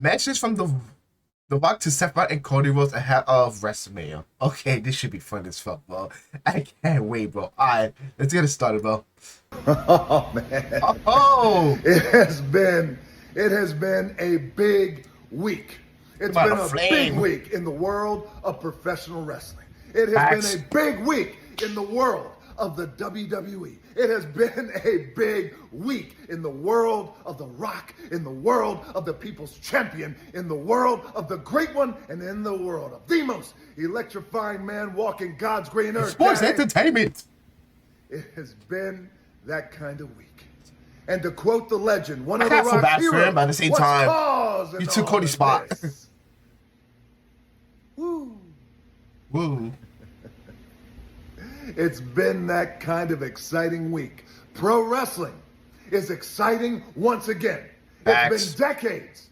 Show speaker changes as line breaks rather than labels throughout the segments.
Matches from the Rock to Seth Rollins and Cody Rhodes ahead of WrestleMania. Okay, this should be fun as fuck, bro. I can't wait, bro. Alright, let's get it started, bro.
Oh man.
Oh,
It has been a big week. It's
About
been
a
a
flame.
big week in the world of professional wrestling. It has
Facts.
been a big week in the world of the WWE. It has been a big week in the world of The Rock, in the world of the People's Champion, in the world of the Great One, and in the world of the most electrifying man walking God's green earth.
sports
Dang.
entertainment.
It has been that kind of week. And to quote the legend, one
I
of the
got feel
Rock's
bad for him,
heroes,
but at the same
what's
time,
causing
you took
all
Cody's
of
spot.
this? Woo.
Woo.
It's been that kind of exciting week. Pro wrestling is exciting once again.
Facts.
It's been decades.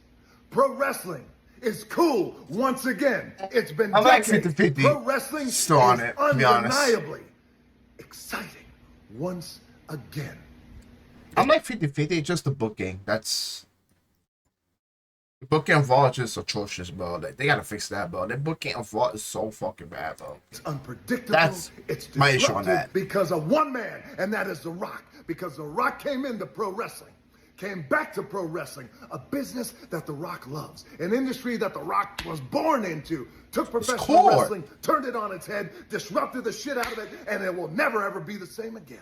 Pro wrestling is cool once again. It's been
I'm like
decades.
50-50.
Pro wrestling
Still on
is
it, to be honest.
undeniably exciting once again.
I'm like 50-50, just the booking. That's the booking of Raw is just atrocious, bro. Like, they gotta fix that, bro. The booking of Raw is so fucking bad, bro.
It's unpredictable.
That's
it's
my issue on
disruptive
that.
because of one man, and that is The Rock. Because The Rock came into pro wrestling, came back to pro wrestling, a business that The Rock loves, an industry that The Rock was born into, took professional
core.
wrestling, turned it on its head, disrupted the shit out of it, and it will never ever be the same again.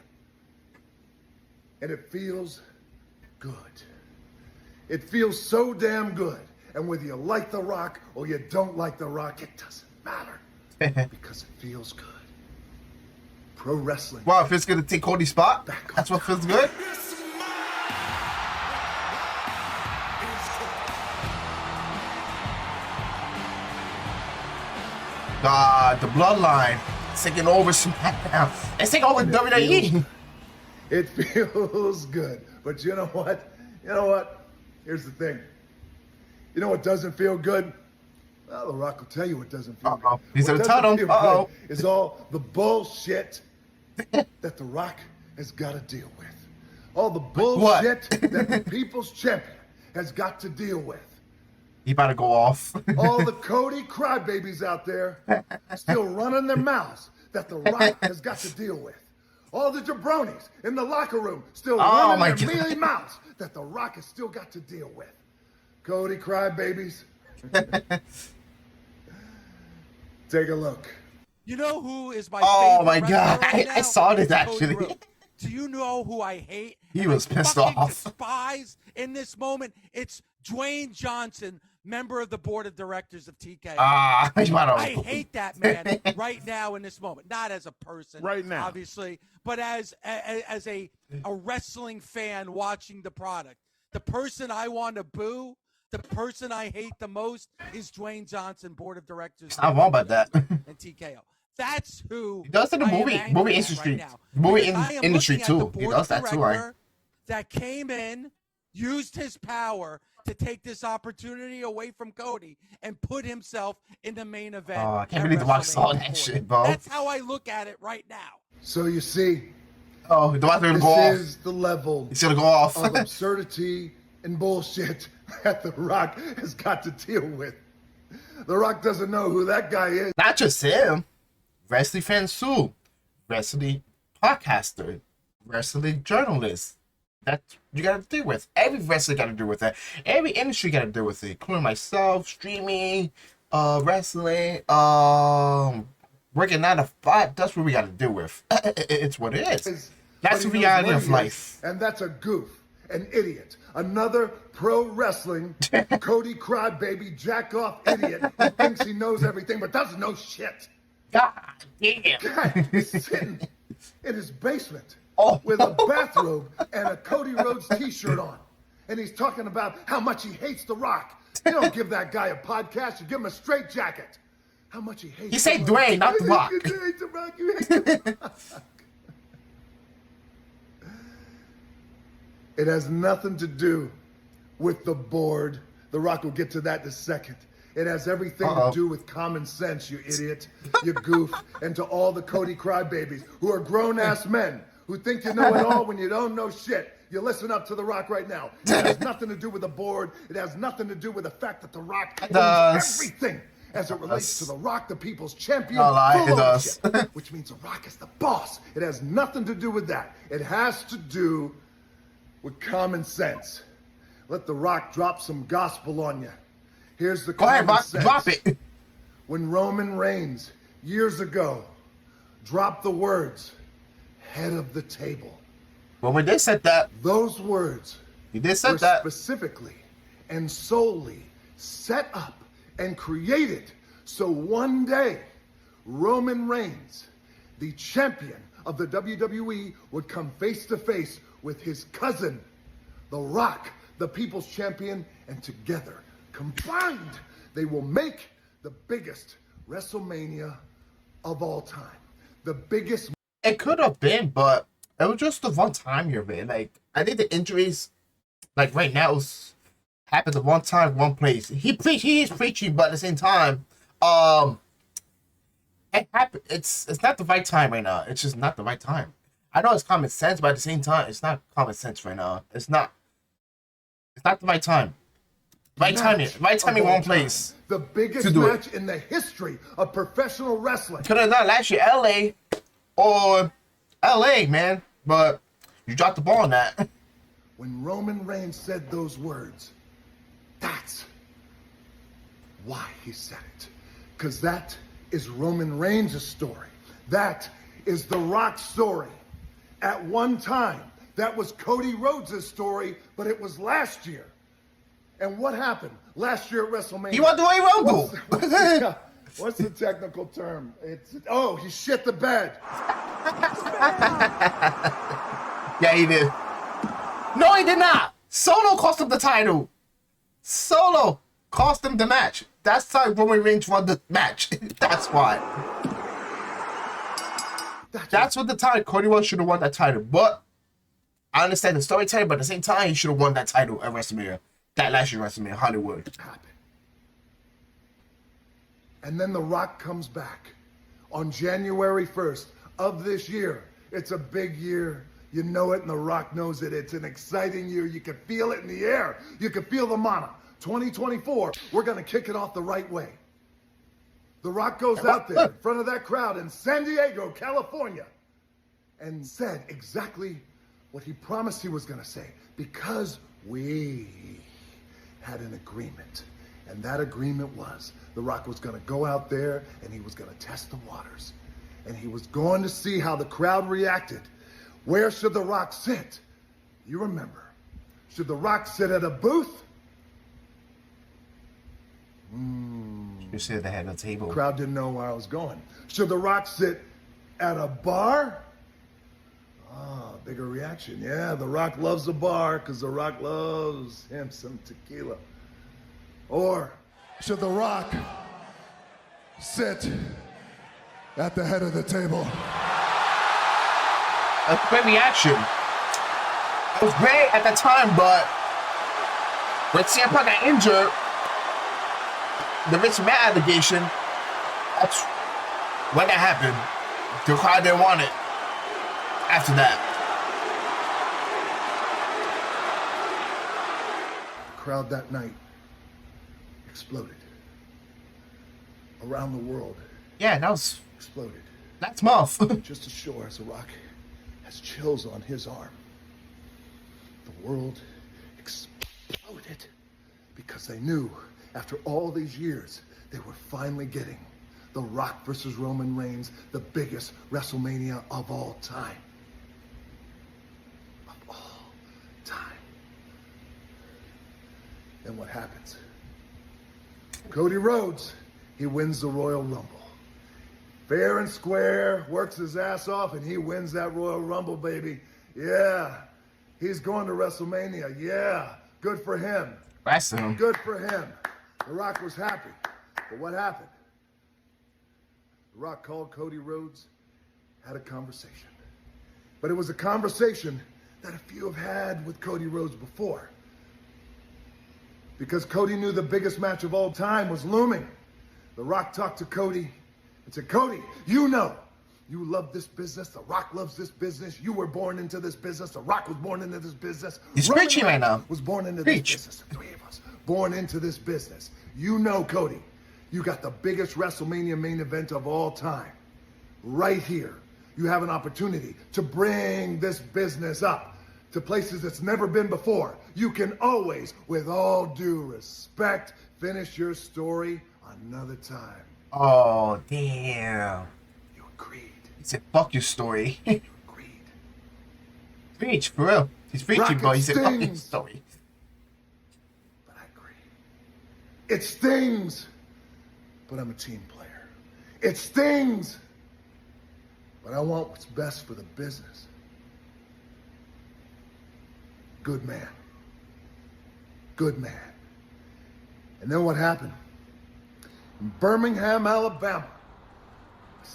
And it feels good. It feels so damn good. And whether you like The Rock or you don't like The Rock, it doesn't matter. Because it feels good. Pro wrestling.
Wow, if it's gonna take Cody's spot,
Back on
that's what feels good. God, the bloodline it's taking over SmackDown. It's taking over WWE.
It feels good. But you know what? You know what? Here's the thing. You know what doesn't feel good? Well, The Rock will tell you what doesn't feel
Uh-oh.
good.
He's
What
gonna
doesn't
tell them.
feel
Uh-oh.
good is all the bullshit that The Rock has got to deal with. All the bullshit that the People's Champion has got to deal with.
He about to go off.
All the Cody crybabies out there still running their mouths that The Rock has got to deal with. All the jabronis in the locker room still
Oh, my
running their
God.
mealy mouths that The Rock has still got to deal with. Cody crybabies. Take a look.
You know who is my
Oh,
favorite
my
wrestler
God.
right
I
now?
saw this,
It's Cody
actually.
Rhodes. Do you know who I hate?
He
and
was
I
pissed
fucking
off.
despise in this moment. It's Dwayne Johnson, member of the board of directors of TKO.
You about
I
to.
hate that man right now in this moment. Not as a person,
Right now.
obviously, but as a wrestling fan watching the product. The person I want to boo, the person I hate the most is Dwayne Johnson, board of directors.
Not wrong about that.
And TKO. That's who
He does in the
I am
movie
angry at
industry.
right now.
Movie
Because I am
industry
looking at the
too. He
board
does
of
that too, right?
director that came in, used his power to take this opportunity away from Cody and put himself in the main event.
Oh, I can't
at
believe The Rock saw
WrestleMania
that
40.
shit, bro.
That's how I look at it right now.
So you see,
Oh, the Rock's gonna
this
go off.
is the level
He's gonna go off.
of absurdity and bullshit that The Rock has got to deal with. The Rock doesn't know who that guy is.
Not just him. Wrestling fans too. Wrestling podcaster. Wrestling journalist. That you gotta deal with. Every wrestler gotta deal with that. Every industry gotta deal with it, including myself, streaming, wrestling, working 9 to 5. That's what we gotta deal with. It's what it is. That's the
But he knows
reality
what
of
he is,
life.
And that's a goof, an idiot, another pro wrestling Cody crybaby jack off idiot who thinks he knows everything but doesn't know shit.
God damn.
Guy is sitting in his basement
Oh.
with a bathrobe and a Cody Rhodes t-shirt on. And he's talking about how much he hates The Rock. You don't give that guy a podcast, you give him a straight jacket. How much he hates
He said
The Rock.
Dwayne, not The Rock.
You hate The Rock, you hate The Rock. It has nothing to do with the board. The Rock will get to that in a second. It has everything
Uh-oh.
to do with common sense, you idiot, you goof, and to all the Cody crybabies who are grown-ass men who think you know it all when you don't know shit. You listen up to The Rock right now. It has nothing to do with the board. It has nothing to do with the fact that The Rock owns everything as it relates to The Rock, the people's champion.
No lie, it does.
Which means The Rock is the boss. It has nothing to do with that. It has to do with common sense. Let The Rock drop some gospel on you. Here's the
Go ahead,
common
Rock,
sense.
drop it.
When Roman Reigns, years ago, dropped the words, head of the table.
Well, when they said that,
Those words
he did
were
said that.
specifically and solely set up and created so one day Roman Reigns, the champion of the WWE, would come face to face with his cousin, The Rock, the people's champion, and together, combined, they will make the biggest WrestleMania of all time. The biggest.
It could have been, but it was just the one time here, man. Like, I think the injuries, like right now, happened the one time, one place. He is preaching, but at the same time, it happened. It's not the right time right now. It's just not the right time. I know it's common sense, but at the same time, it's not common sense right now. It's not the right time. Right timing, one place.
The biggest match in the history of professional wrestling.
Could have done last year, LA or LA, man. But you dropped the ball on that.
When Roman Reigns said those words, that's why he said it. Because that is Roman Reigns' story. That is The Rock's story. At one time, that was Cody Rhodes' story, but it was last year. And what happened last year at WrestleMania?
He won the Royal Rumble.
What's the technical term? He shit the bed.
Yeah, he did. No, he did not. Solo cost him the title. Solo cost him the match. That's how Roman Reigns won the match. That's why. That's what the time Cody Rhodes should have won that title. But I understand the storytelling, but at the same time, he should have won that title at WrestleMania. That last year WrestleMania, Hollywood.
And then The Rock comes back on January 1st of this year. It's a big year. You know it, and The Rock knows it. It's an exciting year. You can feel it in the air. You can feel the mana. 2024, we're going to kick it off the right way. The Rock goes out there in front of that crowd in San Diego, California, and said exactly what he promised he was going to say. Because we had an agreement. And that agreement was The Rock was going to go out there and he was going to test the waters. And he was going to see how the crowd reacted. Where should The Rock sit? You remember. Should The Rock sit at a booth?
You sit at the head of the table.
The crowd didn't know where I was going. Should The Rock sit at a bar? Bigger reaction. Yeah, The Rock loves a bar because The Rock loves him some tequila. Or should The Rock sit at the head of the table?
A great reaction. It was great at the time, but when CM Punk got injured, the Rich Matt allegation, that's when that happened. The crowd didn't want it after that.
The crowd that night exploded. Around the world.
Yeah, that was
exploded.
That's month.
Just as sure as The Rock has chills on his arm. The world exploded because they knew after all these years they were finally getting The Rock versus Roman Reigns, the biggest WrestleMania of all time. Of all time. Then what happens? Cody Rhodes, he wins the Royal Rumble. Fair and square, works his ass off, and he wins that Royal Rumble, baby. Yeah, he's going to WrestleMania. Yeah, good for him.
That's him.
Good for him. The Rock was happy. But what happened? The Rock called Cody Rhodes, had a conversation. But it was a conversation that a few have had with Cody Rhodes before. Because Cody knew the biggest match of all time was looming. The Rock talked to Cody and said, Cody, you know You love this business. The Rock loves this business. You were born into this business. The Rock was born into this business.
He's
Roman
preaching right now.
Was born into
Preach.
this business. The three of us born into this business. You know, Cody, you got the biggest WrestleMania main event of all time. Right here. You have an opportunity to bring this business up to places it's never been before. You can always, with all due respect, finish your story another time.
Oh, damn.
You agreed.
He said, fuck your story.
You agreed.
Preach, for real. He's preaching,
Rocket
bro. He said, fuck your
stings.
story.
But I agree. It stings, but I'm a team player. It stings, but I want what's best for the business. Good man. Good man. And then what happened? In Birmingham, Alabama.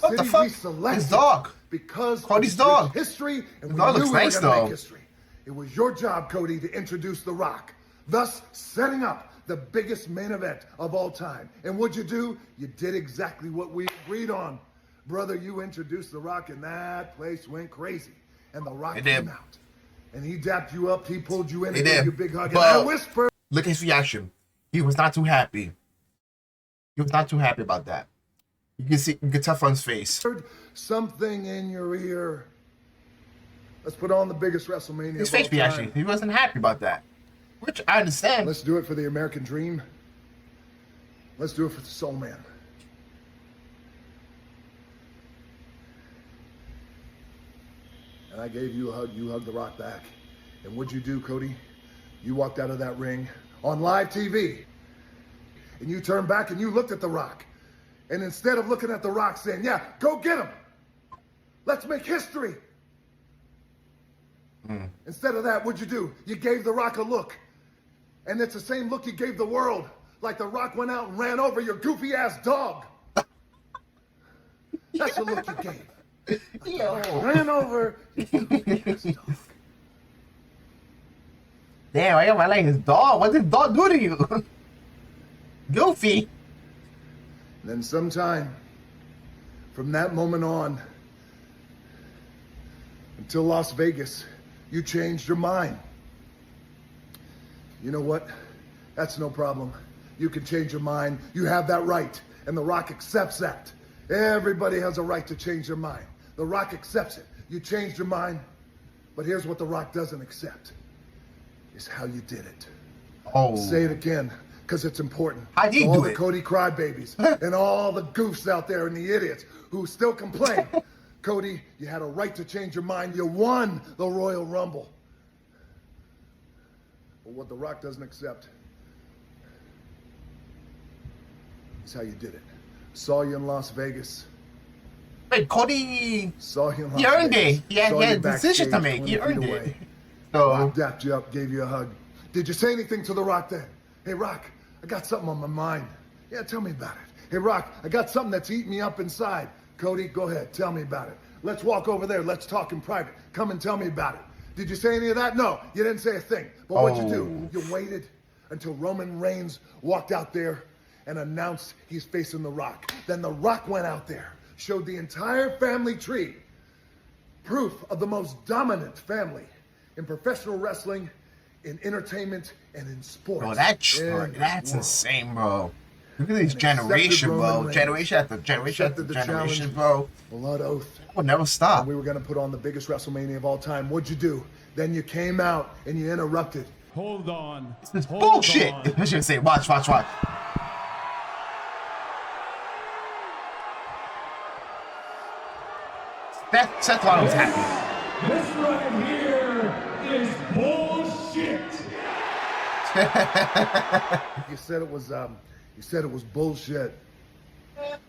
What the
city
fuck?
we selected
His dog.
Because
Cody's
of
dog.
history, and
His
we
dog
knew
looks
we were
nice,
gonna
though.
make history. It was your job, Cody, to introduce The Rock, thus setting up the biggest main event of all time. And what'd you do? You did exactly what we agreed on. Brother, you introduced The Rock, and that place went crazy. And The Rock
It did.
came out. And he dapped you up, he pulled you in,
It
and gave
did.
you a big hug.
But-
And I whispered.
Look at his reaction. He was not too happy. He was not too happy about that. You can tell from his face.
Something in your ear. Let's put on the biggest WrestleMania
His
of all
face reaction.
time.
He wasn't happy about that. Which I understand.
Let's do it for the American dream. Let's do it for the Soul Man. And I gave you a hug. You hugged The Rock back. And what'd you do, Cody? You walked out of that ring on live TV. And you turned back and you looked at The Rock. And instead of looking at The Rock saying, yeah, go get him. Let's make history. Instead of that, what'd you do? You gave The Rock a look. And it's the same look you gave the world. Like The Rock went out and ran over your goofy ass dog. That's the look you gave.
Yo.
Ran over your goofy ass dog.
Damn, I like his dog. What did his dog do to you? Goofy.
Then sometime from that moment on until Las Vegas, you changed your mind. You know what? That's no problem. You can change your mind. You have that right. And The Rock accepts that. Everybody has a right to change their mind. The Rock accepts it. You changed your mind. But here's what The Rock doesn't accept. Is how you did it.
Oh.
Say it again, because it's important.
How'd he
To all
do
the
it?
Cody crybabies and all the goofs out there and the idiots who still complain. Cody, you had a right to change your mind. You won the Royal Rumble. But what The Rock doesn't accept is how you did it. Saw you in Las Vegas.
Wait, Cody.
Saw you in Las
He earned
Vegas.
it. He had
Saw
a
you
decision to
backstage,
make. He
20 feet
earned
away.
it. So,
Rock dapped you up, gave you a hug. Did you say anything to The Rock then? Hey, Rock, I got something on my mind. Yeah, tell me about it. Hey, Rock, I got something that's eating me up inside. Cody, go ahead, tell me about it. Let's walk over there. Let's talk in private. Come and tell me about it. Did you say any of that? No, you didn't say a thing. But what'd you do? You waited until Roman Reigns walked out there and announced he's facing The Rock. Then The Rock went out there, showed the entire family tree, proof of the most dominant family in professional wrestling, in entertainment, and in sports.
bro, that's
in the
that's
world.
insane, bro. Look at this
And
generation,
accepted
bro.
Roman Reigns.
Generation after generation after
Accepted the
generation,
challenge.
bro.
Blood oath.
Will never stop.
And we were going to put on the biggest WrestleMania of all time. What'd you do? Then you came out and you interrupted.
Hold on.
It's
Hold
bullshit.
on.
I should say, watch. Seth Rollins was happy.
This right here is bullshit.
You said it was bullshit.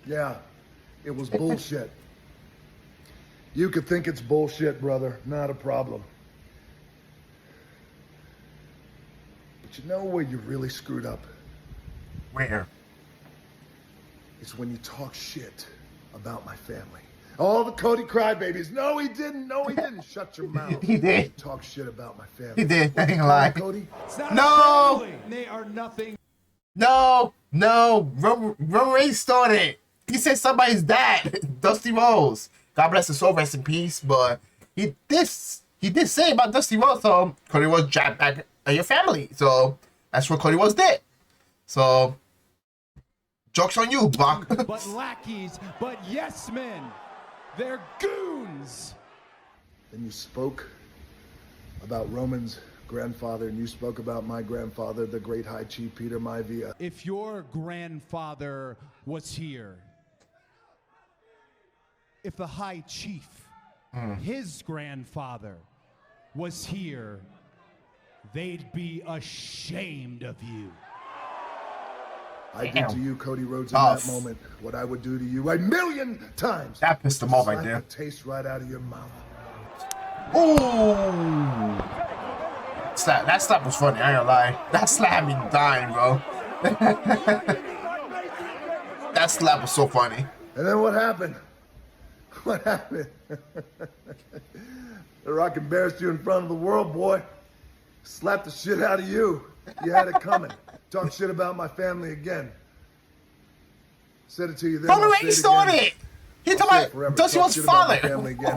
Yeah, it was bullshit. You could think it's bullshit, brother. Not a problem. But you know where you really screwed up?
Where?
It's when you talk shit about my family. All the Cody crybabies. No, he didn't. No, he didn't. Shut your mouth.
He did.
Talk shit about my family.
He did. I
What'd you
ain't
call
lie.
it, Cody?
It's not
No!
a family. They are nothing.
No. Roman Reigns started. He said somebody's dad, Dusty Rhodes. God bless his soul, rest in peace. But he did say about Dusty Rhodes, Cody Rhodes jabbed back at your family. So that's what Cody Rhodes did. So joke's on you, Brock.
But lackeys, but yes men. They're goons.
And you spoke about Roman's grandfather, and you spoke about my grandfather, the great High Chief Peter Maivia.
If your grandfather was here, if the High Chief, his grandfather, was here, they'd be ashamed of you.
I did to you, Cody Rhodes, in that moment what I would do to you 1,000,000 times.
That pissed him off right there.
The taste right out of your mouth.
Ooh. That slap was funny, I ain't gonna lie. That slap had me dying, bro. That slap was so funny.
And then what happened? What happened? The Rock embarrassed you in front of the world, boy. Slapped the shit out of you. You had it coming. Talk shit about my family again. Said it to you then.
From the way he started. He talking about Dusty Rhodes' father.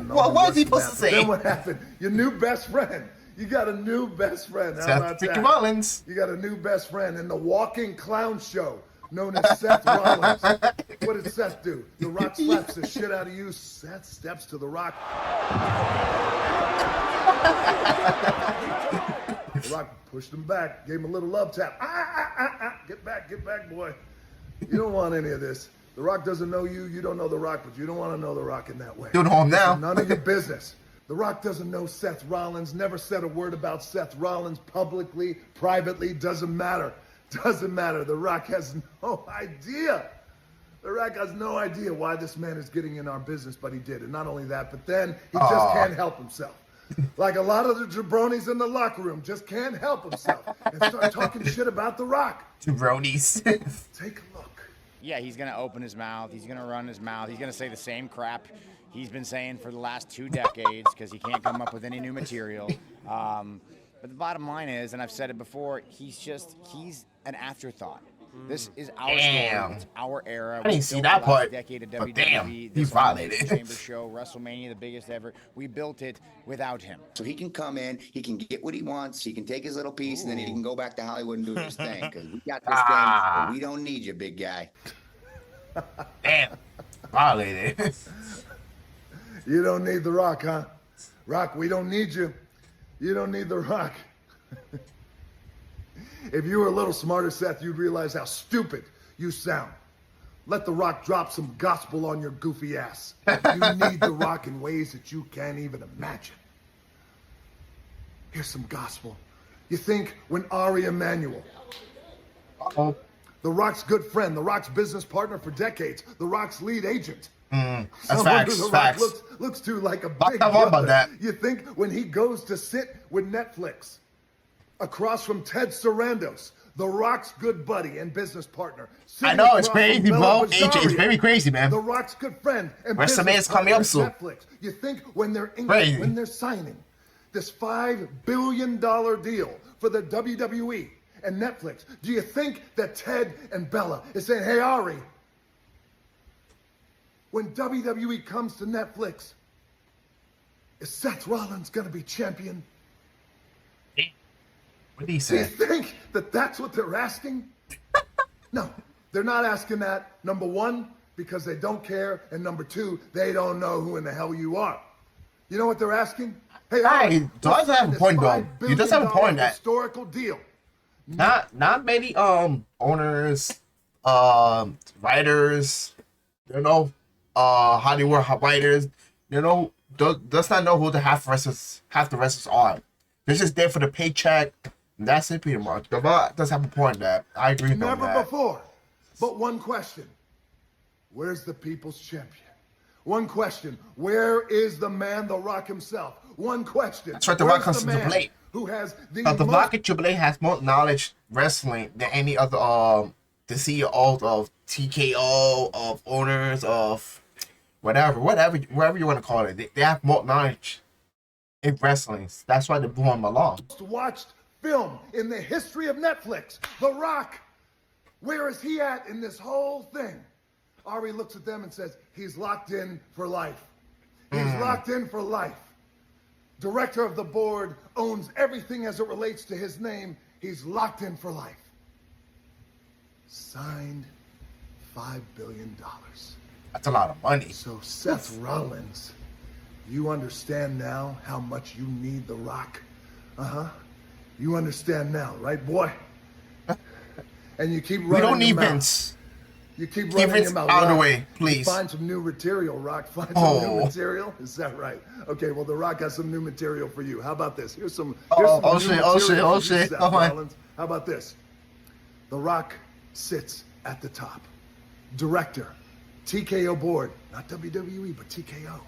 What was he supposed to say?
Then what happened? Your new best friend. You got a new best friend. How about
Seth
that?
Rollins.
You got a new best friend in the walking clown show known as Seth Rollins. What did Seth do? The Rock slaps the shit out of you. Seth steps to the Rock. The Rock pushed him back, gave him a little love tap. Get back, boy. You don't want any of this. The Rock doesn't know you. You don't know The Rock, but you don't want to know The Rock in that way.
You know him now.
None of your business. The Rock doesn't know Seth Rollins, never said a word about Seth Rollins publicly, privately, doesn't matter. Doesn't matter. The Rock has no idea. The Rock has no idea why this man is getting in our business, but he did. And not only that, but then he just can't help himself. Like a lot of the jabronis in the locker room, just can't help himself and start talking shit about The Rock.
Jabronis.
Take a look.
Yeah, he's going to open his mouth. He's going to run his mouth. He's going to say the same crap he's been saying for the last 2 decades because he can't come up with any new material. But the bottom line is, and I've said it before, he's an afterthought. This is our story. It's our era.
I didn't see that part.
Decade of
But
WWE,
damn, he
this
violated.
Chamber show, WrestleMania, the biggest ever. We built it without him.
So he can come in, he can get what he wants, he can take his little piece, and then he can go back to Hollywood and do his thing. Because we got this thing, but we don't need you, big guy.
Damn. Violated.
You don't need The Rock, huh? Rock, we don't need you. You don't need The Rock. If you were a little smarter, Seth, you'd realize how stupid you sound. Let The Rock drop some gospel on your goofy ass. You need The Rock in ways that you can't even imagine. Here's some gospel. You think when Ari Emanuel, The Rock's good friend, The Rock's business partner for decades, The Rock's lead agent,
That's
someone
facts.
who The
Facts.
Rock looks to like a
I
big
don't know about
brother.
that.
You think when he goes to sit with Netflix across from Ted Sarandos, The Rock's good buddy and business partner.
I know, it's
across from
crazy,
Bella
bro. AJ, it's
Bizarre,
very crazy, man.
The Rock's good friend and
WrestleMania's
business
coming
partner
up
at
soon.
Netflix. You think when they're
Crazy.
when they're signing this $5 billion deal for the WWE and Netflix, do you think that Ted and Bella is saying, "Hey Ari, when WWE comes to Netflix, is Seth Rollins going to be champion?"
What did he
Do you
say?
think that that's what they're asking? No, they're not asking that. Number one, because they don't care, and number two, they don't know who in the hell you are. You know what they're asking? Hey,
He does have a point, though. He does have a point that
historical deal.
not many owners, writers, Hollywood writers, does not know who the half the wrestlers are. They're just there for the paycheck. And that's it, pretty much. The Rock does have a point that I agree with
Never
that.
before. But one question: where's the people's champion? One question: where is the man, The Rock himself? One question:
That's right, The Rock
where's
comes to Triple H.
who has the
The
most
Rock at Triple H has more knowledge wrestling than any other the CEOs of TKO, of owners, of whatever you want to call it. They have more knowledge in wrestling. That's why they blew him along.
watched film in the history of Netflix. The Rock. Where is he at in this whole thing? Ari looks at them and says, he's locked in for life. He's locked in for life. Director of the board, owns everything as it relates to his name. He's locked in for life. Signed $5 billion.
That's a lot of money.
So Seth Rollins, you understand now how much you need The Rock? Uh-huh. You understand now, right, boy? And you keep running
We don't need
your mouth.
Vince.
You keep
Keep
running
Vince
your mouth.
out of the
Rock.
way, please.
Find some new material, Rock. Find some new
Oh.
material. Is that right? Okay, well, The Rock has some new material for you. How about this? Here's some.
Oh,
new
shit,
material
oh, shit, oh,
for you,
shit.
Seth
Come on.
Rollins. How about this? The Rock sits at the top. Director, TKO board, not WWE, but TKO.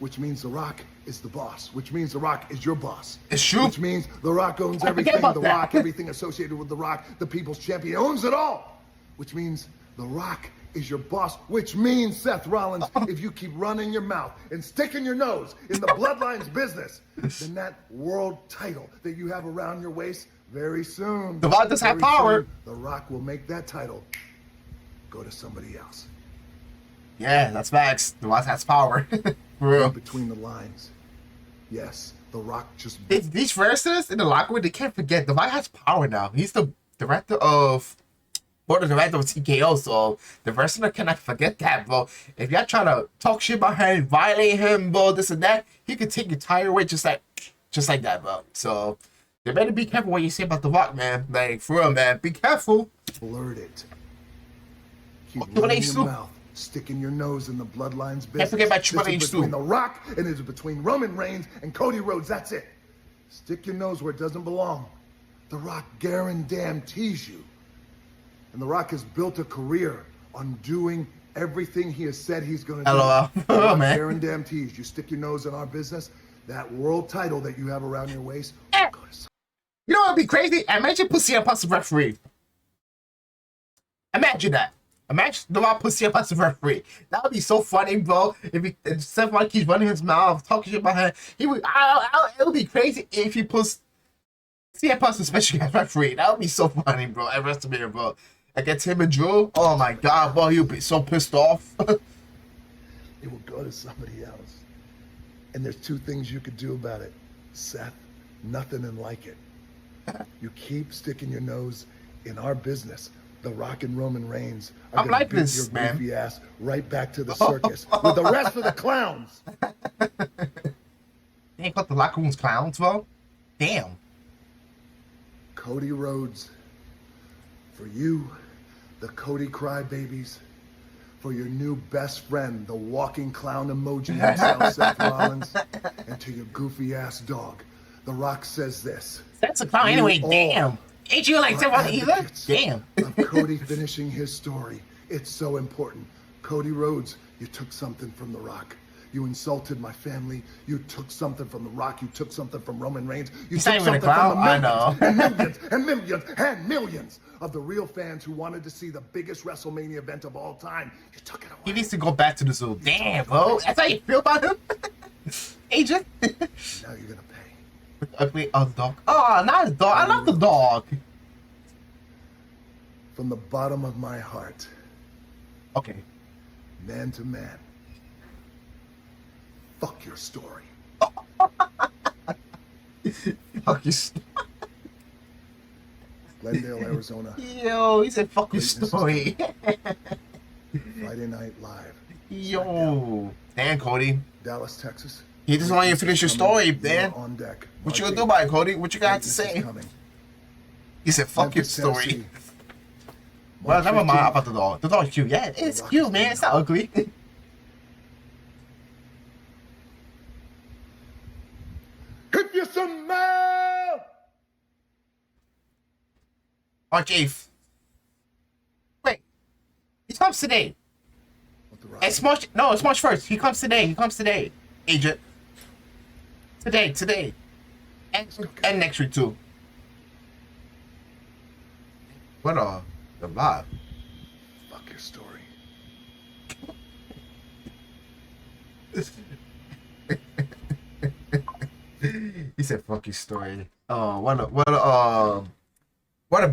Which means The Rock is the boss. Which means The Rock is your boss.
It's true.
Which means The Rock owns
I forget
everything.
about
The
that.
Rock, everything associated with The Rock, the people's champion, owns it all. Which means The Rock is your boss. Which means, Seth Rollins, if you keep running your mouth and sticking your nose in the Bloodlines business, then that world title that you have around your waist, very soon,
The Rock does have
very
power.
soon, The Rock will make that title go to somebody else.
Yeah, that's facts. The Rock has power. For real.
Between the lines. Yes, The Rock just
These wrestlers in the locker room, they can't forget The Rock has power now. He's the director of, board of director of TKO, so the wrestler cannot forget that, bro. If y'all try to talk shit about him, violate him, bro, this and that, he could take your tire away just like that, bro. So you better be careful what you say about The Rock, man. Like, for real, man, be careful.
blurred it. Keep
Triple
running
H
your
too.
mouth, sticking your nose in the Bloodlines business.
Can't forget about Triple
This is
H too.
between The Rock and it's between Roman Reigns and Cody Rhodes. That's it. Stick your nose where it doesn't belong. The Rock guarantees you. And The Rock has built a career on doing everything he has said he's going to do.
LOL.
The Rock
Man.
guarantees you stick your nose in our business, that world title that you have around your waist.
Eh.
Go to
You know what would be crazy? Imagine pussy up as a referee. Imagine that. Imagine The Rock pussy up as a referee. That would be so funny, bro. If Seth Rollins keeps running his mouth, talking shit about him, it would be crazy if he puts CM Punk's a special guest referee. That would be so funny, bro. At WrestleMania, bro. Against him and Drew. Oh my god, bro. He'll be so pissed off.
It will go to somebody else. And there's two things you could do about it, Seth. Nothing and like it. You keep sticking your nose in our business. The Rock and Roman Reigns are
I'm
going
like
to beat
this,
your
man.
goofy ass right back to the circus with the rest of the clowns.
They ain't got the locker room's clowns, bro. Damn.
Cody Rhodes, for you, the Cody Crybabies, for your new best friend, the walking clown emoji himself, Seth Rollins, and to your goofy ass dog, The Rock says this.
That's a clown
You
anyway.
all
Damn. Ain't you like
are
Seth Rollins either?
advocates
Damn.
of Cody finishing his story. It's so important. Cody Rhodes, you took something from The Rock. You insulted my family. You took something from The Rock. You took something from Roman Reigns. You
He's
took
not even a
something from the
clown. I
millions
know.
and millions and millions and millions of the real fans who wanted to see the biggest WrestleMania event of all time. You took it away.
He needs to go back to the zoo. Damn, bro. That's how you feel about him? Agent?
Now you're gonna pay.
Ugly dog. Oh, not a dog. I love the dog.
From the bottom of my heart,
Okay.
man to man. Fuck your story.
Fuck you.
Glendale, Arizona.
Yo, he said fuck your
Greatness is
story.
Friday Night Live.
Yo. Damn, Cody.
Dallas, Texas.
He just want you to finish your story, man.
On deck.
What you gonna do about it, Cody? What you got to say? He said fuck your story. Well, never mind about the dog. The dog's cute. Yeah, it's cute, man. It's not ugly.
If you smell.
March 8th. Wait. He comes today. It's March. No, it's March 1st. He comes today. He comes today. Agent. Today. And next week, too. What the vibe?
Fuck your story.
He said fuck your story. Oh, what a